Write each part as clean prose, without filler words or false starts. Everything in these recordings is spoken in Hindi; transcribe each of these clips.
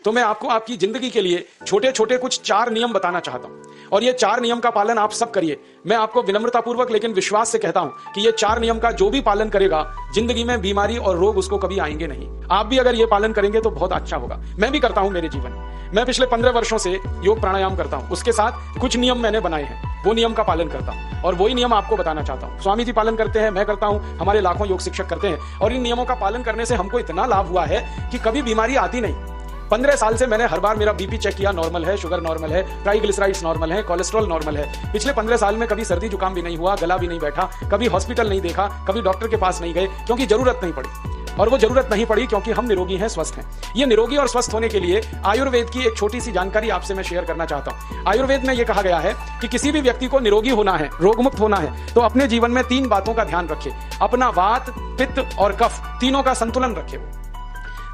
तो मैं आपको आपकी जिंदगी के लिए छोटे छोटे कुछ 4 नियम बताना चाहता हूं, और ये 4 नियम का पालन आप सब करिए। मैं आपको विनम्रतापूर्वक लेकिन विश्वास से कहता हूं कि ये 4 नियम का जो भी पालन करेगा, जिंदगी में बीमारी और रोग उसको कभी आएंगे नहीं। आप भी अगर ये पालन करेंगे तो बहुत अच्छा होगा। मैं भी करता हूं मेरे जीवन में। मैं पिछले 15 वर्षों से योग प्राणायाम करता हूं, उसके साथ कुछ नियम मैंने बनाए हैं, वो नियम का पालन करता हूं और वही नियम आपको बताना चाहता हूं। स्वामी जी पालन करते हैं, मैं करता हूं, हमारे लाखों योग शिक्षक करते हैं, और इन नियमों का पालन करने से हमको इतना लाभ हुआ है कि कभी बीमारी आती नहीं। 15 साल से मैंने हर बार मेरा बीपी चेक किया, नॉर्मल है, शुगर नॉर्मल है, ट्राइग्लिसराइड्स नॉर्मल है, कोलेस्ट्रॉल नॉर्मल है। पिछले 15 साल में कभी सर्दी जुकाम भी नहीं हुआ, गला भी नहीं बैठा, कभी हॉस्पिटल नहीं देखा, कभी डॉक्टर के पास नहीं गए, क्योंकि जरूरत नहीं पड़ी। और वो जरूरत नहीं पड़ी क्योंकि हम निरोगी हैं, स्वस्थ हैं। ये निरोगी और स्वस्थ होने के लिए आयुर्वेद की एक छोटी सी जानकारी आपसे मैं शेयर करना चाहता हूं। आयुर्वेद में ये कहा गया है कि किसी भी व्यक्ति को निरोगी होना है, रोगमुक्त होना है, तो अपने जीवन में 3 बातों का ध्यान रखे। अपना वात, पित्त और कफ, तीनों का संतुलन रखे।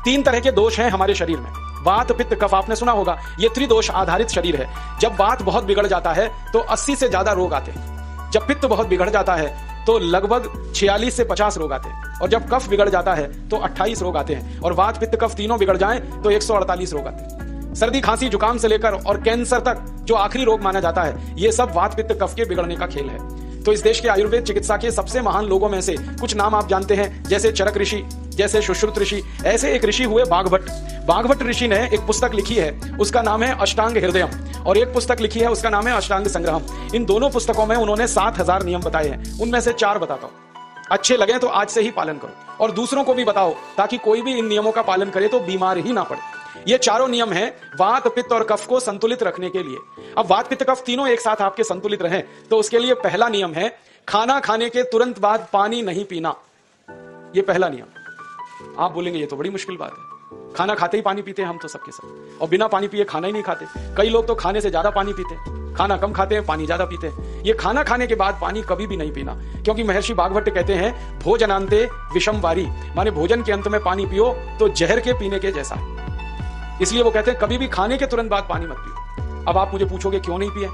3 तरह के दोष हैं हमारे शरीर में, वात, पित्त, कफ। आपने सुना होगा, ये त्रिदोष आधारित शरीर है। जब वात बहुत बिगड़ जाता है तो 80 से ज्यादा रोग आते हैं। जब पित्त बहुत बिगड़ जाता है तो लगभग 46 से 50 रोग आते हैं, और जब कफ बिगड़ जाता है तो 28 रोग आते हैं, और वात, पित्त, कफ तीनों बिगड़ जाएं तो 148 रोग आते हैं। सर्दी, खांसी, जुकाम से लेकर और कैंसर तक जो आखिरी रोग माना जाता है, ये सब वात, पित्त, कफ के बिगड़ने का खेल है। तो इस देश के आयुर्वेद चिकित्सा के सबसे महान लोगों में से कुछ नाम आप जानते हैं, जैसे चरक ऋषि, जैसे सुश्रुत ऋषि। ऐसे एक ऋषि हुए बाघभट्ट। बाघभट्ट ऋषि ने एक पुस्तक लिखी है, उसका नाम है अष्टांग हृदयम, और एक पुस्तक लिखी है, उसका नाम है अष्टांग संग्रहम। इन दोनों पुस्तकों में उन्होंने 7000 नियम बताए हैं। उनमें से 4 बताता हूं, अच्छे लगे तो आज से ही पालन करो, और दूसरों को भी बताओ, ताकि कोई भी इन नियमों का पालन करे तो बीमार ही ना पड़े। ये चारों नियम हैं वात, पित्त और कफ को संतुलित रखने के लिए। अब वात, पित्त, कफ तीनों एक साथ आपके संतुलित रहें, तो उसके लिए पहला नियम है खाना खाने के तुरंत बाद पानी नहीं पीना। ये पहला नियम। आप बोलेंगे ये तो बड़ी मुश्किल बात है, खाना खाते ही पानी पीते हैं हम तो सबके सब, और बिना पानी पिए खाना ही नहीं खाते। कई लोग तो खाने से ज्यादा पानी पीते हैं, खाना कम खाते हैं, पानी ज्यादा पीते हैं। ये खाना खाने के बाद पानी कभी भी नहीं पीना, क्योंकि महर्षि बाघभट्ट कहते हैं भोजनांते विषम वारी, माने भोजन के अंत में पानी पियो तो जहर के पीने के जैसा है। इसलिए वो कहते हैं कभी भी खाने के तुरंत बाद पानी मत पियो। अब आप मुझे पूछोगे क्यों नहीं पिए,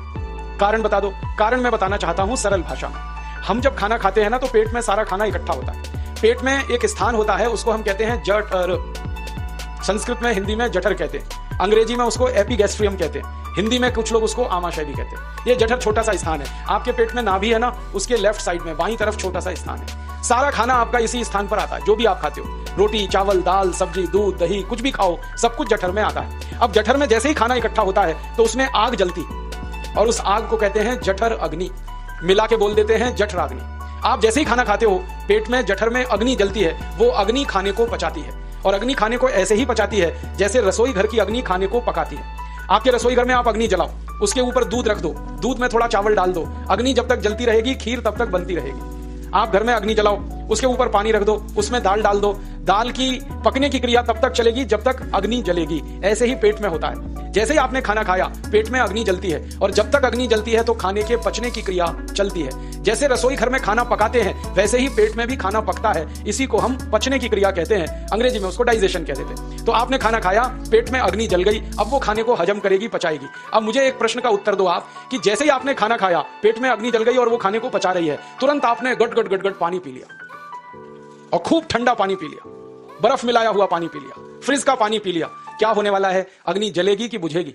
कारण बता दो। कारण मैं बताना चाहता हूं सरल भाषा में। हम जब खाना खाते हैं ना, तो पेट में सारा खाना इकट्ठा होता है। पेट में एक स्थान होता है, उसको हम कहते हैं जठर। संस्कृत में, हिंदी में जठर कहते हैं, अंग्रेजी में उसको एपिगैस्ट्रियम कहते हैं, हिंदी में कुछ लोग उसको आमाशय भी कहते हैं। ये जठर छोटा सा स्थान है। आपके पेट में नाभि है ना, उसके लेफ्ट साइड में बाईं तरफ छोटा सा स्थान है। सारा खाना आपका इसी स्थान पर आता है, जो भी आप खाते हो, रोटी, चावल, दाल, सब्जी, दूध, दही, कुछ भी खाओ, सब कुछ जठर में आता है। अब जठर में जैसे ही खाना इकट्ठा होता है तो उसमें आग जलती, और उस आग को कहते हैं जठर अग्नि, मिला के बोल देते हैं जठराग्नि। आप जैसे ही खाना खाते हो, पेट में जठर में अग्नि जलती है, वो अग्नि खाने को पचाती है, और अग्नि खाने को ऐसे ही पचाती है जैसे रसोई घर की अग्नि खाने को पकाती है। आपके रसोई घर में आप अग्नि जलाओ, उसके ऊपर दूध रख दो, दूध में थोड़ा चावल डाल दो, अग्नि जब तक जलती रहेगी खीर तब तक बनती रहेगी। आप घर में अग्नि जलाओ, उसके ऊपर पानी रख दो, उसमें दाल डाल दो, दाल की पकने की क्रिया तब तक चलेगी जब तक अग्नि जलेगी। ऐसे ही पेट में होता है, जैसे ही आपने खाना खाया पेट में अग्नि जलती है, और जब तक अग्नि जलती है तो खाने के पचने की क्रिया चलती है। जैसे रसोई घर में खाना पकाते हैं, वैसे ही पेट में भी खाना पकता है, इसी को हम पचने की क्रिया कहते हैं, अंग्रेजी में उसको डाइजेशन कहते थे। तो आपने खाना खाया, पेट में अग्नि जल गई, अब वो खाने को हजम करेगी, पचाएगी। अब मुझे एक प्रश्न का उत्तर दो आप, कि जैसे ही आपने खाना खाया, पेट में अग्नि जल गई और वो खाने को पचा रही है, तुरंत आपने गट गट गट गट पानी पी लिया, और खूब ठंडा पानी पी लिया, बर्फ मिलाया हुआ पानी पी लिया, फ्रिज का पानी पी लिया, क्या होने वाला है? अग्नि जलेगी कि बुझेगी?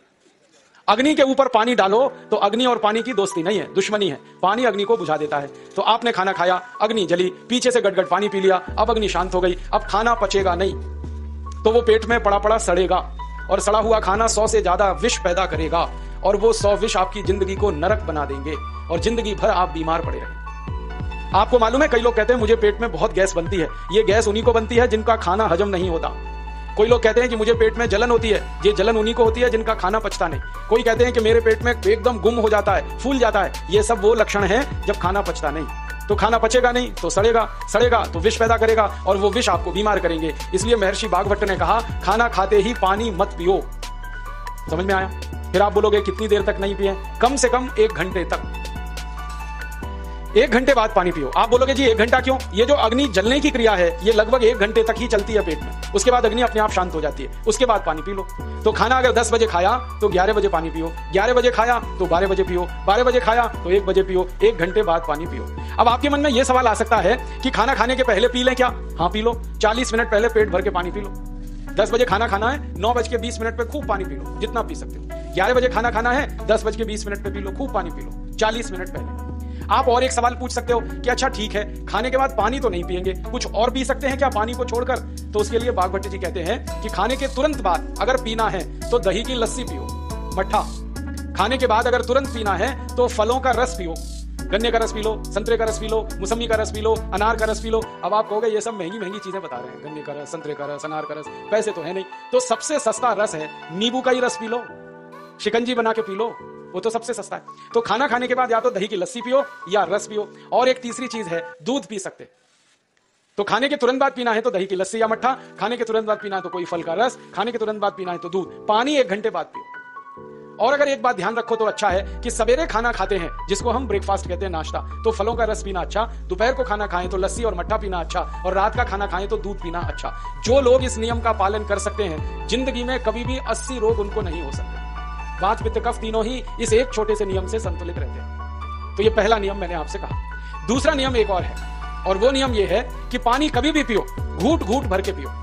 अग्नि के ऊपर पानी डालो तो अग्नि और पानी की दोस्ती नहीं है, दुश्मनी है। पानी अग्नि को बुझा देता है। तो आपने खाना खाया, अग्नि जली, पीछे से गट गट पानी पी लिया, अब अग्नि शांत हो गई, अब खाना पचेगा नहीं, तो वो पेट में पड़ा पड़ा सड़ेगा, और सड़ा हुआ खाना 100 से ज्यादा विष पैदा करेगा, और वो 100 विष आपकी जिंदगी को नरक बना देंगे, और जिंदगी भर आप बीमार पड़े रहेंगे। आपको मालूम है, कई लोग कहते हैं मुझे पेट में बहुत गैस बनती है। ये गैस उन्हीं को बनती है जिनका खाना हजम नहीं होता। कोई लोग कहते हैं कि मुझे पेट में जलन होती है, ये जलन उन्हीं को होती है जिनका खाना पचता नहीं। कोई कहते हैं कि मेरे पेट में एकदम गुम हो जाता है, फूल जाता है, ये सब वो लक्षण है जब खाना पचता नहीं। तो खाना पचेगा नहीं तो सड़ेगा, सड़ेगा तो विष पैदा करेगा, और वो विष आपको बीमार करेंगे। इसलिए महर्षि बाघभट्ट ने कहा खाना खाते ही पानी मत पियो। समझ में आया? फिर आप बोलोगे कितनी देर तक नहीं पिए? कम से कम 1 घंटे तक। 1 घंटे बाद पानी पियो। आप बोलोगे जी 1 घंटा क्यों? ये जो अग्नि जलने की क्रिया है ये लगभग 1 घंटे तक ही चलती है पेट में, उसके बाद अग्नि अपने आप शांत हो जाती है, उसके बाद पानी पी लो। तो खाना अगर 10 बजे खाया तो 11 बजे पानी पियो, 11 बजे खाया तो 12 बजे पियो, 12 बजे खाया तो 1 बजे पियो, 1 घंटे बाद पानी पियो। अब आपके मन में यह सवाल आ सकता है कि खाना खाने के पहले पी लें क्या? हाँ पी लो, 40 मिनट पहले पेट भर के पानी पी लो। 10 बजे खाना खाना है, 9:20 पे खूब पानी पी लो, जितना पी सकते हो। 11 बजे खाना खाना है, 10:20 पे पी लो, खूब पानी पी लो, 40 मिनट पहले। आप और एक सवाल पूछ सकते हो कि अच्छा ठीक है, खाने के बाद पानी तो नहीं पिएंगे, कुछ और पी सकते हैं क्या पानी को छोड़कर? तो उसके लिए बागभट्टी जी कहते हैं कि खाने के तुरंत बाद अगर पीना है तो दही की लस्सी पियो, मट्ठा। खाने के बाद अगर तुरंत पीना है तो फलों का रस पियो, गन्ने का रस पी लो, संतरे का रस पी लो, मौसमी का रस पी लो, अनार का रस पी लो। अब आप कहोगे ये सब महंगी महंगी चीजें बता रहे हैं, गन्ने का रस, संतरे का रस, अनार का रस, पैसे तो है नहीं। तो सबसे सस्ता रस है नींबू का ही रस पी लो, शिकंजी बना के पी लो, वो तो सबसे सस्ता है। तो खाना खाने के बाद या तो दही की लस्सी पियो या रस पियो। और एक तीसरी चीज है, दूध पी सकते। तो खाने के तुरंत बाद पीना है तो दही की लस्सी या मट्ठा, खाने के तुरंत बाद पीना है तो कोई फल का रस, खाने के तुरंत बाद पीना है तो दूध। पानी 1 घंटे बाद पियो। और अगर एक बात ध्यान रखो तो अच्छा है कि सवेरे खाना खाते हैं जिसको हम ब्रेकफास्ट कहते हैं, नाश्ता, तो फलों का रस पीना अच्छा, दोपहर को खाना खाएं तो लस्सी और मट्ठा पीना अच्छा, और रात का खाना खाएं तो दूध पीना अच्छा। जो लोग इस नियम का पालन कर सकते हैं, जिंदगी में कभी भी 80 रोग उनको नहीं हो सकते। वात पित्त कफ तीनों ही इस एक छोटे से नियम से संतुलित रहते हैं। तो ये पहला नियम मैंने आपसे कहा। दूसरा नियम एक और है, और वो नियम ये है कि पानी कभी भी पियो, घूट घूट भर के पियो।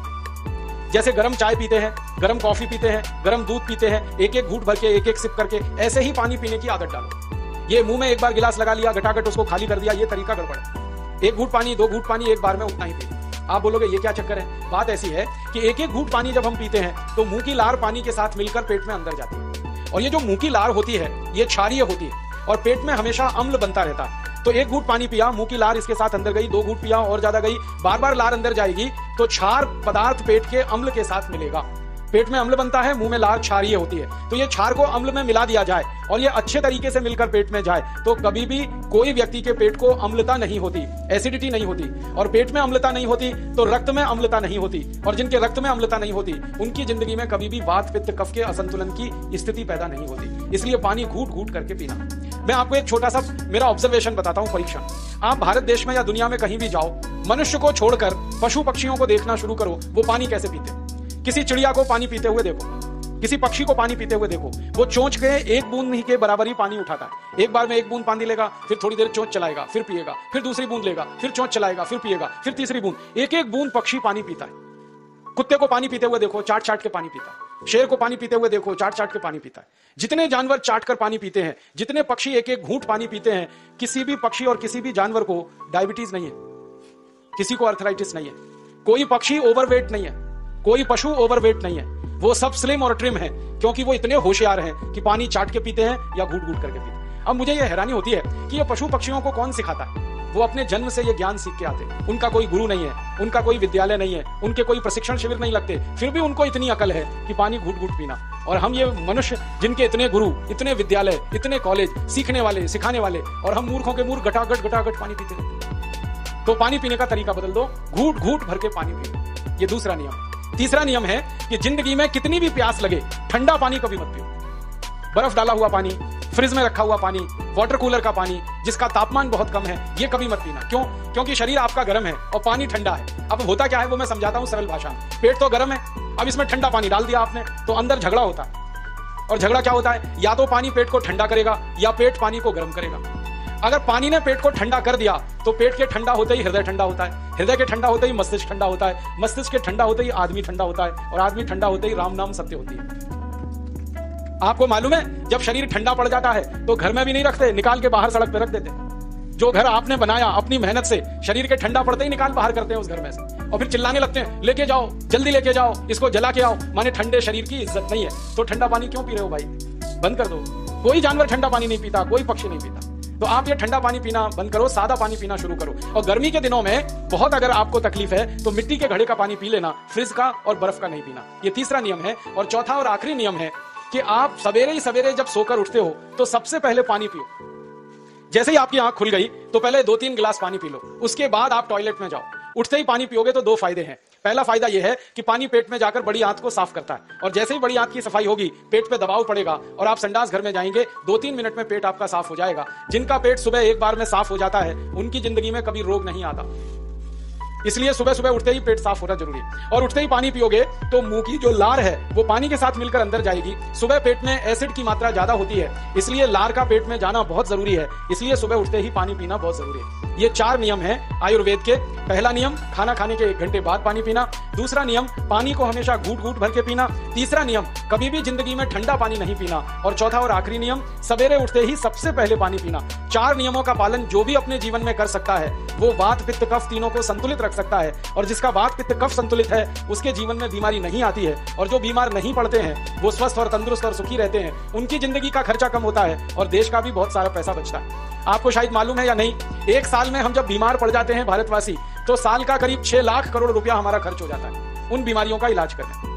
जैसे गरम चाय पीते हैं, गरम कॉफी पीते हैं, गरम दूध पीते हैं, एक एक घूट भर के, एक एक सिप करके, ऐसे ही पानी पीने की आदत डालो। ये मुंह में एक बार गिलास लगा लिया, घटाघट उसको खाली कर दिया, ये तरीका गड़बड़ है। 1 घूट पानी, 2 घूट पानी एक बार में उतना ही पी। आप बोलोगे ये क्या चक्कर है? बात ऐसी है कि एक एक घूट पानी जब हम पीते हैं तो मुंह की लार पानी के साथ मिलकर पेट में अंदर जाती है, और ये जो मुंह की लार होती है ये क्षारीय होती है, और पेट में हमेशा अम्ल बनता रहता है। तो 1 घूट पानी पिया, मुंह की लार इसके साथ अंदर गई, 2 घूट पिया और ज्यादा गई, बार बार लार अंदर जाएगी तो क्षार पदार्थ पेट के अम्ल के साथ मिलेगा। पेट में अम्ल बनता है, मुंह में लार क्षारीय होती है, तो ये क्षार को अम्ल में मिला दिया जाए और ये अच्छे तरीके से मिलकर पेट में जाए तो कभी भी कोई व्यक्ति के पेट को अम्लता नहीं होती, एसिडिटी नहीं होती। और पेट में अम्लता नहीं होती तो रक्त में अम्लता नहीं होती, और जिनके रक्त में अम्लता नहीं होती उनकी जिंदगी में कभी भी वात पित्त कफ के असंतुलन की स्थिति पैदा नहीं होती। इसलिए पानी घूट घूट करके पीना। मैं आपको एक छोटा सा मेरा ऑब्जर्वेशन बताता हूं, परीक्षण। आप भारत देश में या दुनिया में कहीं भी जाओ, मनुष्य को छोड़कर पशु पक्षियों को देखना शुरू करो, वो पानी कैसे पीते। किसी चिड़िया को पानी पीते हुए देखो, किसी पक्षी को पानी पीते हुए देखो, वो चोंच के 1 बूंद ही के बराबर ही पानी उठाता है। एक बार में 1 बूंद पानी लेगा, फिर थोड़ी देर चोंच चलाएगा, फिर पिएगा, फिर दूसरी बूंद लेगा, फिर चोंच चलाएगा, फिर पिएगा, फिर तीसरी बूंद। एक एक बूंद पक्षी पानी पीता है। कुत्ते को पानी पीते हुए देखो, चाट चाट के पानी पीता है। शेर को पानी पीते हुए देखो, चाट चाट के पानी पीता है। जितने जानवर चाट कर पानी पीते हैं, जितने पक्षी एक एक घूंट पानी पीते हैं, किसी भी पक्षी और किसी भी जानवर को डायबिटीज नहीं है, किसी को अर्थराइटिस नहीं है, कोई पक्षी ओवरवेट नहीं है, कोई पशु ओवरवेट नहीं है। वो सब स्लिम और ट्रिम है, क्योंकि वो इतने होशियार हैं कि पानी चाट के पीते हैं या घूट घूट करके पीते हैं। अब मुझे ये हैरानी होती है कि ये पशु पक्षियों को कौन सिखाता है? वो अपने जन्म से ये ज्ञान सीख के आते हैं। उनका कोई गुरु नहीं है, उनका कोई विद्यालय नहीं है, उनके कोई प्रशिक्षण शिविर नहीं लगते, फिर भी उनको इतनी अकल है कि पानी घूट घूट पीना। और हम ये मनुष्य जिनके इतने गुरु, इतने विद्यालय, इतने कॉलेज, सीखने वाले, सिखाने वाले, और हम मूर्खों के मूर्ख घटाघट घटाघट पानी पीते रहते। तो पानी पीने का तरीका बदल दो, घूट घूट भर के पानी पियो। ये दूसरा नियम। तीसरा नियम है कि जिंदगी में कितनी भी प्यास लगे, ठंडा पानी कभी मत पियो। बर्फ डाला हुआ पानी, फ्रिज में रखा हुआ पानी, वाटर कूलर का पानी जिसका तापमान बहुत कम है, ये कभी मत पीना। क्यों? क्योंकि शरीर आपका गर्म है और पानी ठंडा है। अब होता क्या है वो मैं समझाता हूं सरल भाषा में। पेट तो गर्म है, अब इसमें ठंडा पानी डाल दिया आपने तो अंदर झगड़ा होता है। और झगड़ा क्या होता है? या तो पानी पेट को ठंडा करेगा या पेट पानी को गर्म करेगा। अगर पानी ने पेट को ठंडा कर दिया तो पेट के ठंडा होते ही हृदय ठंडा होता है, हृदय के ठंडा होते ही मस्तिष्क ठंडा होता है, मस्तिष्क के ठंडा होते ही आदमी ठंडा होता है, और आदमी ठंडा होते ही राम नाम सत्य होती है। आपको मालूम है जब शरीर ठंडा पड़ जाता है तो घर में भी नहीं रखते, निकाल के बाहर सड़क पे रख देते। जो घर आपने बनाया अपनी मेहनत से, शरीर के ठंडा पड़ते ही निकाल बाहर करते हैं उस घर में से, और फिर चिल्लाने लगते हैं लेके जाओ, जल्दी लेके जाओ, इसको जला के आओ। माने ठंडे शरीर की इज्जत नहीं है। तो ठंडा पानी क्यों पी रहे हो भाई? बंद कर दो। कोई जानवर ठंडा पानी नहीं पीता, कोई पक्षी नहीं पीता। तो आप ये ठंडा पानी पीना बंद करो, सादा पानी पीना शुरू करो। और गर्मी के दिनों में बहुत अगर आपको तकलीफ है तो मिट्टी के घड़े का पानी पी लेना, फ्रिज का और बर्फ का नहीं पीना। ये तीसरा नियम है। और चौथा और आखिरी नियम है कि आप सवेरे ही सवेरे जब सोकर उठते हो तो सबसे पहले पानी पियो। जैसे ही आपकी आंख खुल गई तो पहले 2-3 गिलास पानी पी लो, उसके बाद आप टॉयलेट में जाओ। उठते ही पानी पियोगे तो 2 फायदे हैं। पहला फायदा यह है कि पानी पेट में जाकर बड़ी आंत को साफ करता है, और जैसे ही बड़ी आंत की सफाई होगी पेट पे दबाव पड़ेगा और आप संडास घर में जाएंगे, 2-3 मिनट में पेट आपका साफ हो जाएगा। जिनका पेट सुबह एक बार में साफ हो जाता है उनकी जिंदगी में कभी रोग नहीं आता। इसलिए सुबह सुबह उठते ही पेट साफ होना जरूरी है। और उठते ही पानी पियोगे तो मुंह की जो लार है वो पानी के साथ मिलकर अंदर जाएगी। सुबह पेट में एसिड की मात्रा ज्यादा होती है, इसलिए लार का पेट में जाना बहुत जरूरी है। इसलिए सुबह उठते ही पानी पीना बहुत जरूरी है। ये 4 नियम हैं आयुर्वेद के। पहला नियम, खाना खाने के 1 घंटे बाद पानी पीना। दूसरा नियम, पानी को हमेशा घूट घूट भर के पीना। तीसरा नियम, कभी भी जिंदगी में ठंडा पानी नहीं पीना। और चौथा और आखिरी नियम, सवेरे उठते ही सबसे पहले पानी पीना। 4 नियमों का पालन जो भी अपने जीवन में कर सकता है वो वात पित्त कफ तीनों को संतुलित रख सकता है। और जिसका वात पित्त कफ संतुलित है उसके जीवन में बीमारी नहीं आती है। और जो बीमार नहीं पड़ते हैं वो स्वस्थ और तंदुरुस्त और सुखी रहते हैं। उनकी जिंदगी का खर्चा कम होता है और देश का भी बहुत सारा पैसा बचता है। आपको शायद मालूम है या नहीं, 1 साल में हम जब बीमार पड़ जाते हैं भारतवासी, तो साल का करीब 6 लाख करोड़ रुपया हमारा खर्च हो जाता है उन बीमारियों का इलाज करने।